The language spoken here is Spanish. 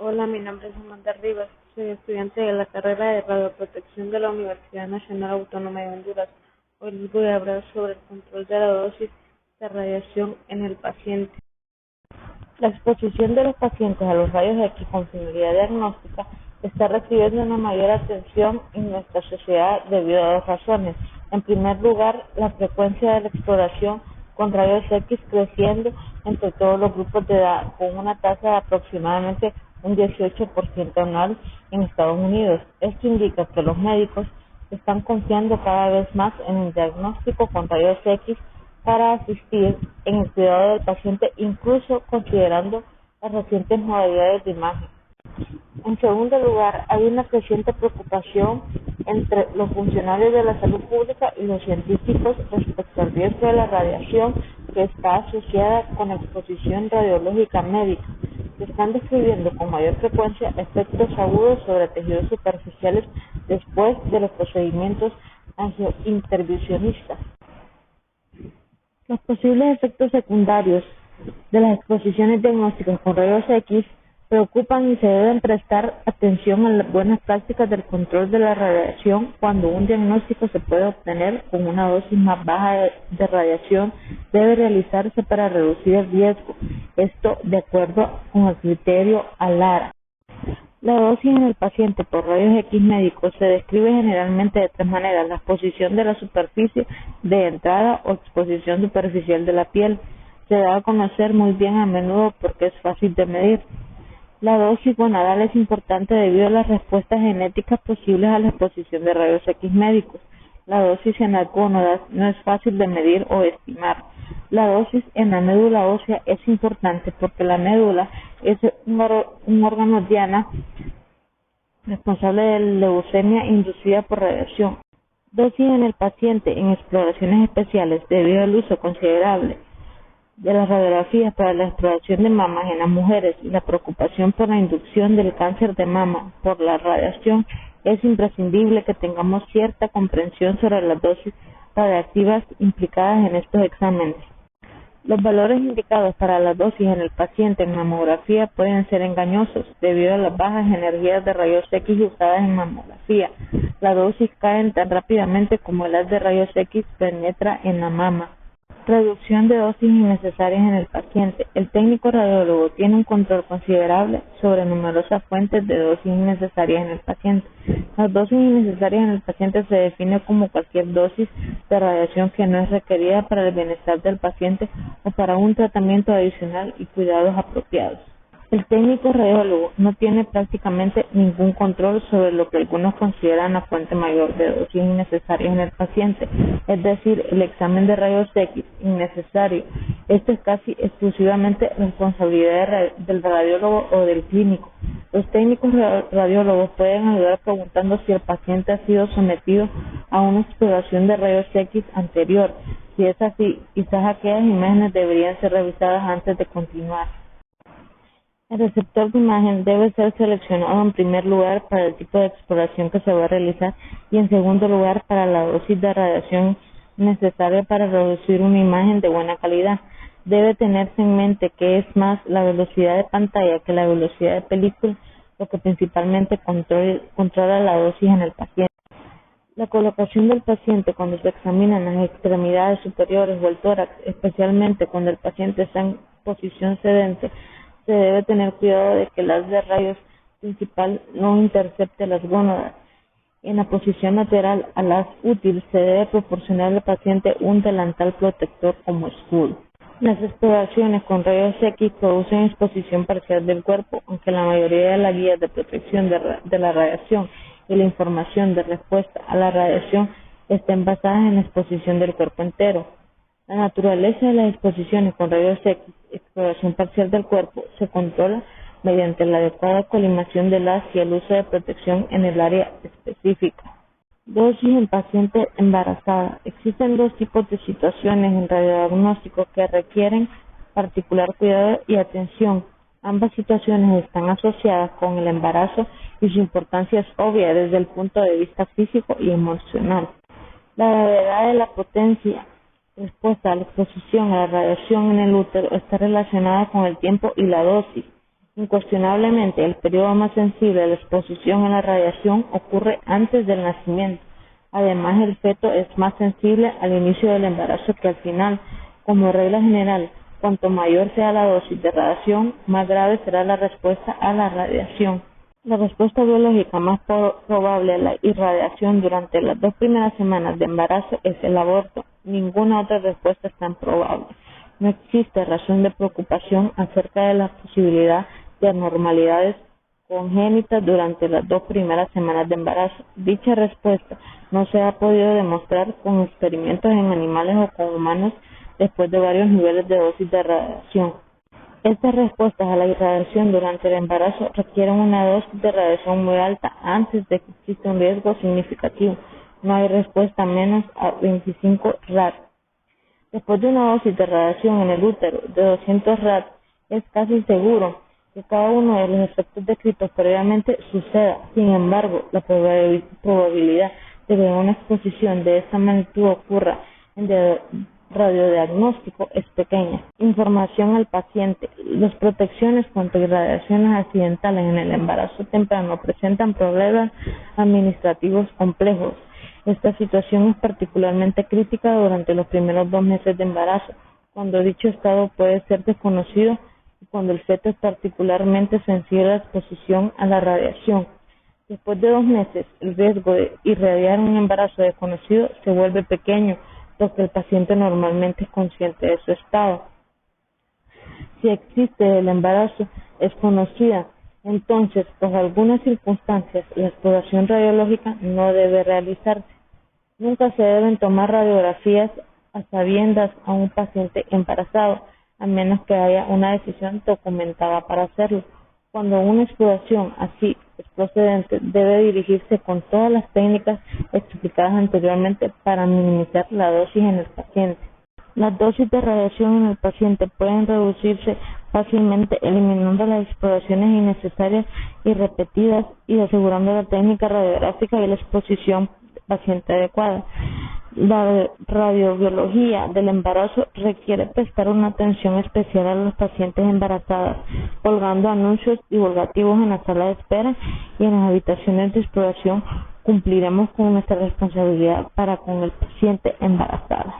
Hola, mi nombre es Amanda Rivas, soy estudiante de la carrera de Radioprotección de la Universidad Nacional Autónoma de Honduras. Hoy les voy a hablar sobre el control de la dosis de radiación en el paciente. La exposición de los pacientes a los rayos X con finalidad diagnóstica está recibiendo una mayor atención en nuestra sociedad debido a dos razones. En primer lugar, la frecuencia de la exploración con rayos X creciendo entre todos los grupos de edad, con una tasa de aproximadamente un 18% anual en Estados Unidos. Esto indica que los médicos están confiando cada vez más en el diagnóstico con rayos X para asistir en el cuidado del paciente, incluso considerando las recientes modalidades de imagen. En segundo lugar, hay una creciente preocupación entre los funcionarios de la salud pública y los científicos respecto al riesgo de la radiación que está asociada con la exposición radiológica médica. Se están describiendo con mayor frecuencia efectos agudos sobre tejidos superficiales después de los procedimientos angiointervencionistas. Los posibles efectos secundarios de las exposiciones diagnósticas con rayos X preocupan y se deben prestar atención a las buenas prácticas del control de la radiación. Cuando un diagnóstico se puede obtener con una dosis más baja de radiación, debe realizarse para reducir el riesgo. Esto de acuerdo con el criterio ALARA. La dosis en el paciente por rayos X médicos se describe generalmente de tres maneras: la exposición de la superficie de entrada o exposición superficial de la piel. Se da a conocer muy bien a menudo porque es fácil de medir. La dosis gonadal es importante debido a las respuestas genéticas posibles a la exposición de rayos X médicos. La dosis en las gónadas no es fácil de medir o estimar. La dosis en la médula ósea es importante porque la médula es un órgano diana responsable de la leucemia inducida por radiación. Dosis en el paciente en exploraciones especiales debido al uso considerable de las radiografías para la exploración de mamas en las mujeres y la preocupación por la inducción del cáncer de mama por la radiación, es imprescindible que tengamos cierta comprensión sobre las dosis radiactivas implicadas en estos exámenes. Los valores indicados para la dosis en el paciente en mamografía pueden ser engañosos debido a las bajas energías de rayos X usadas en mamografía. La dosis cae tan rápidamente como el haz de rayos X penetra en la mama. Reducción de dosis innecesarias en el paciente. El técnico radiólogo tiene un control considerable sobre numerosas fuentes de dosis innecesarias en el paciente. Las dosis innecesarias en el paciente se define como cualquier dosis de radiación que no es requerida para el bienestar del paciente o para un tratamiento adicional y cuidados apropiados. El técnico radiólogo no tiene prácticamente ningún control sobre lo que algunos consideran la fuente mayor de dosis innecesarias en el paciente, es decir, el examen de rayos X innecesario. Esto es casi exclusivamente responsabilidad del radiólogo o del clínico. Los técnicos radiólogos pueden ayudar preguntando si el paciente ha sido sometido a una exploración de rayos X anterior. Si es así, quizás aquellas imágenes deberían ser revisadas antes de continuar. El receptor de imagen debe ser seleccionado en primer lugar para el tipo de exploración que se va a realizar y en segundo lugar para la dosis de radiación necesaria para producir una imagen de buena calidad. Debe tenerse en mente que es más la velocidad de pantalla que la velocidad de película lo que principalmente controla la dosis en el paciente. La colocación del paciente cuando se examinan las extremidades superiores o el tórax, especialmente cuando el paciente está en posición sedente, se debe tener cuidado de que el haz de rayos principal no intercepte las gónadas. En la posición lateral al haz útil se debe proporcionar al paciente un delantal protector como escudo. Las exploraciones con rayos X producen exposición parcial del cuerpo, aunque la mayoría de las guías de protección de la radiación y la información de respuesta a la radiación estén basadas en la exposición del cuerpo entero. La naturaleza de las exposiciones con rayos X, exploración parcial del cuerpo, se controla mediante la adecuada colimación del haz y el uso de protección en el área específica. Dosis en paciente embarazada. Existen dos tipos de situaciones en radiodiagnóstico que requieren particular cuidado y atención. Ambas situaciones están asociadas con el embarazo y su importancia es obvia desde el punto de vista físico y emocional. La gravedad de la potencia respuesta a la exposición a la radiación en el útero está relacionada con el tiempo y la dosis. Incuestionablemente, el periodo más sensible a la exposición a la radiación ocurre antes del nacimiento. Además, el feto es más sensible al inicio del embarazo que al final. Como regla general, cuanto mayor sea la dosis de radiación, más grave será la respuesta a la radiación. La respuesta biológica más probable a la irradiación durante las 2 primeras semanas de embarazo es el aborto. Ninguna otra respuesta es tan probable. No existe razón de preocupación acerca de la posibilidad de anormalidades congénitas durante las 2 primeras semanas de embarazo. Dicha respuesta no se ha podido demostrar con experimentos en animales o con humanos después de varios niveles de dosis de radiación. Estas respuestas a la irradiación durante el embarazo requieren una dosis de radiación muy alta antes de que exista un riesgo significativo. No hay respuesta menos a 25 rad. Después de una dosis de radiación en el útero de 200 rad, es casi seguro que cada uno de los efectos descritos previamente suceda. Sin embargo, la probabilidad de que una exposición de esta magnitud ocurra en radiodiagnóstico es pequeña. Información al paciente. Las protecciones contra irradiaciones accidentales en el embarazo temprano presentan problemas administrativos complejos. Esta situación es particularmente crítica durante los primeros 2 meses de embarazo, cuando dicho estado puede ser desconocido y cuando el feto es particularmente sensible a la exposición a la radiación. Después de 2 meses, el riesgo de irradiar un embarazo desconocido se vuelve pequeño, porque el paciente normalmente es consciente de su estado. Si existe el embarazo es conocida, entonces, por algunas circunstancias, la exploración radiológica no debe realizarse. Nunca se deben tomar radiografías a sabiendas a un paciente embarazado, a menos que haya una decisión documentada para hacerlo. Cuando una exploración así es procedente, debe dirigirse con todas las técnicas explicadas anteriormente para minimizar la dosis en el paciente. Las dosis de radiación en el paciente pueden reducirse fácilmente eliminando las exploraciones innecesarias y repetidas y asegurando la técnica radiográfica y la exposición paciente adecuada. La radiobiología del embarazo requiere prestar una atención especial a las pacientes embarazadas, colgando anuncios divulgativos en la sala de espera y en las habitaciones de exploración. Cumpliremos con nuestra responsabilidad para con el paciente embarazada.